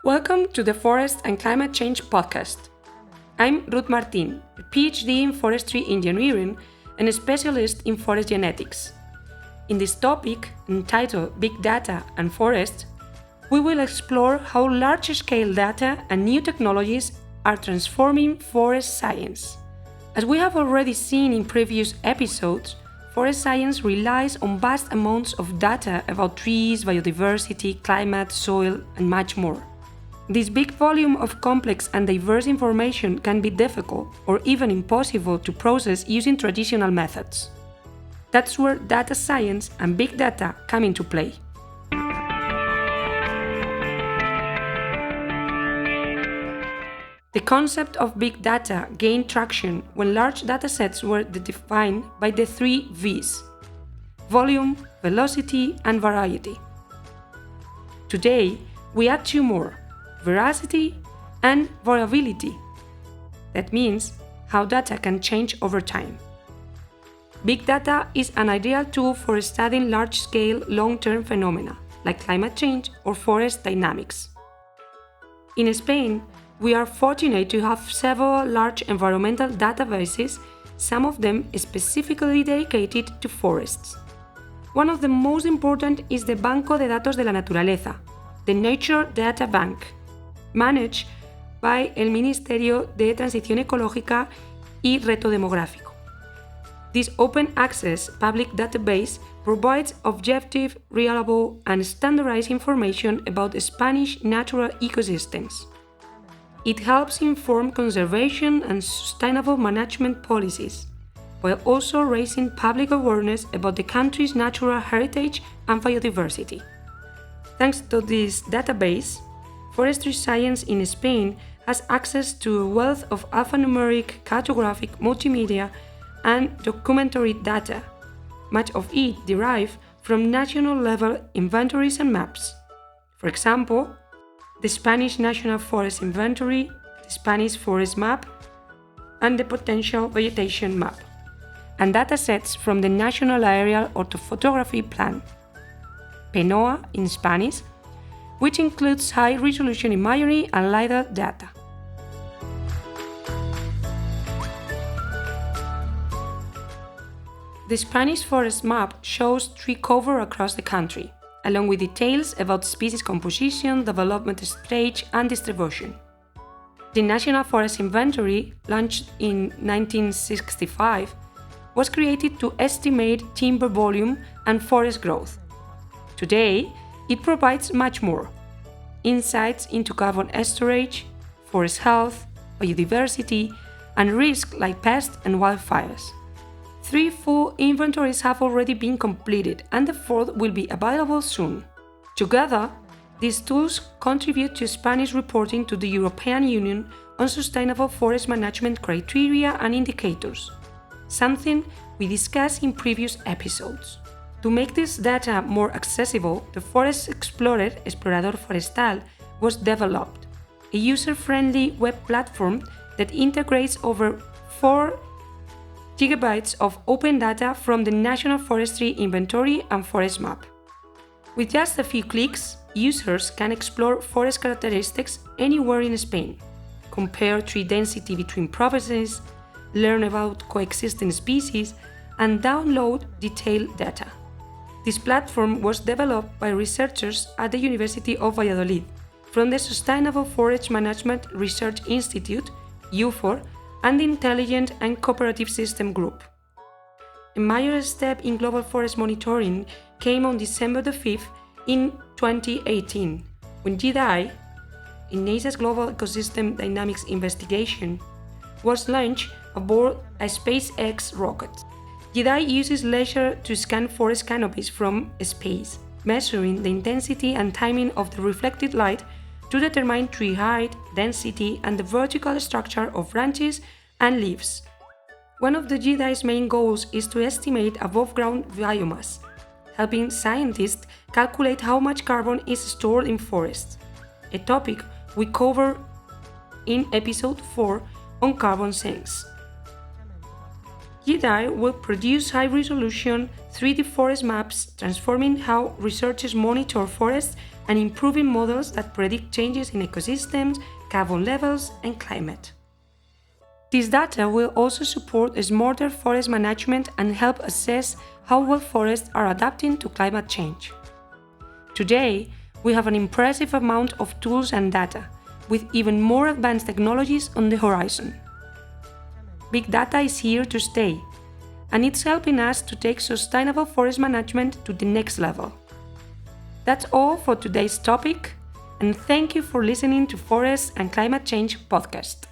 Welcome to the Forest and Climate Change podcast. I'm Ruth Martín, a Ph.D. in forestry engineering and a specialist in forest genetics. In this topic, entitled Big Data and Forests, we will explore how large-scale data and new technologies are transforming forest science. As we have already seen in previous episodes, forest science relies on vast amounts of data about trees, biodiversity, climate, soil, and much more. This big volume of complex and diverse information can be difficult or even impossible to process using traditional methods. That's where data science and big data come into play. The concept of big data gained traction when large datasets were defined by the three V's: volume, velocity, and variety. Today, we add two more: veracity and variability. That means how data can change over time. Big data is an ideal tool for studying large-scale, long-term phenomena like climate change or forest dynamics. In Spain, we are fortunate to have several large environmental databases, some of them specifically dedicated to forests. One of the most important is the Banco de Datos de la Naturaleza, the Nature Data Bank, managed by el Ministerio de Transición Ecológica y Reto Demográfico. This open-access public database provides objective, reliable, and standardized information about Spanish natural ecosystems. It helps inform conservation and sustainable management policies, while also raising public awareness about the country's natural heritage and biodiversity. Thanks to this database, forestry science in Spain has access to a wealth of alphanumeric, cartographic, multimedia, and documentary data, much of it derived from national-level inventories and maps. For example, the Spanish National Forest Inventory, the Spanish Forest Map, and the Potential Vegetation Map, and datasets from the National Aerial Orthophotography Plan, PNOA in Spanish, which includes high-resolution imagery and LiDAR data. The Spanish Forest Map shows tree cover across the country, along with details about species composition, development stage, and distribution. The National Forest Inventory, launched in 1965, was created to estimate timber volume and forest growth. Today, it provides much more: insights into carbon storage, forest health, biodiversity, and risks like pests and wildfires. 3 full inventories have already been completed, and the 4th will be available soon. Together, these tools contribute to Spanish reporting to the European Union on sustainable forest management criteria and indicators, something we discussed in previous episodes. To make this data more accessible, the Forest Explorer Explorador Forestal was developed, a user-friendly web platform that integrates over 4 gigabytes of open data from the National Forestry Inventory and Forest Map. With just a few clicks, users can explore forest characteristics anywhere in Spain, compare tree density between provinces, learn about coexisting species, and download detailed data. This platform was developed by researchers at the University of Valladolid from the Sustainable Forest Management Research Institute, UFOR, and the Intelligent and Cooperative System Group. A major step in global forest monitoring came on December 5th in 2018, when JEDI, in NASA's Global Ecosystem Dynamics Investigation, was launched aboard a SpaceX rocket. JEDI uses laser to scan forest canopies from space, measuring the intensity and timing of the reflected light to determine tree height, density, and the vertical structure of branches and leaves. One of the JEDI's main goals is to estimate above-ground biomass, helping scientists calculate how much carbon is stored in forests, a topic we cover in episode 4 on carbon sinks. JEDI will produce high-resolution 3D forest maps, transforming how researchers monitor forests and improving models that predict changes in ecosystems, carbon levels, and climate. This data will also support smarter forest management and help assess how well forests are adapting to climate change. Today, we have an impressive amount of tools and data, with even more advanced technologies on the horizon. Big data is here to stay, and it's helping us to take sustainable forest management to the next level. That's all for today's topic, and thank you for listening to Forest and Climate Change podcast.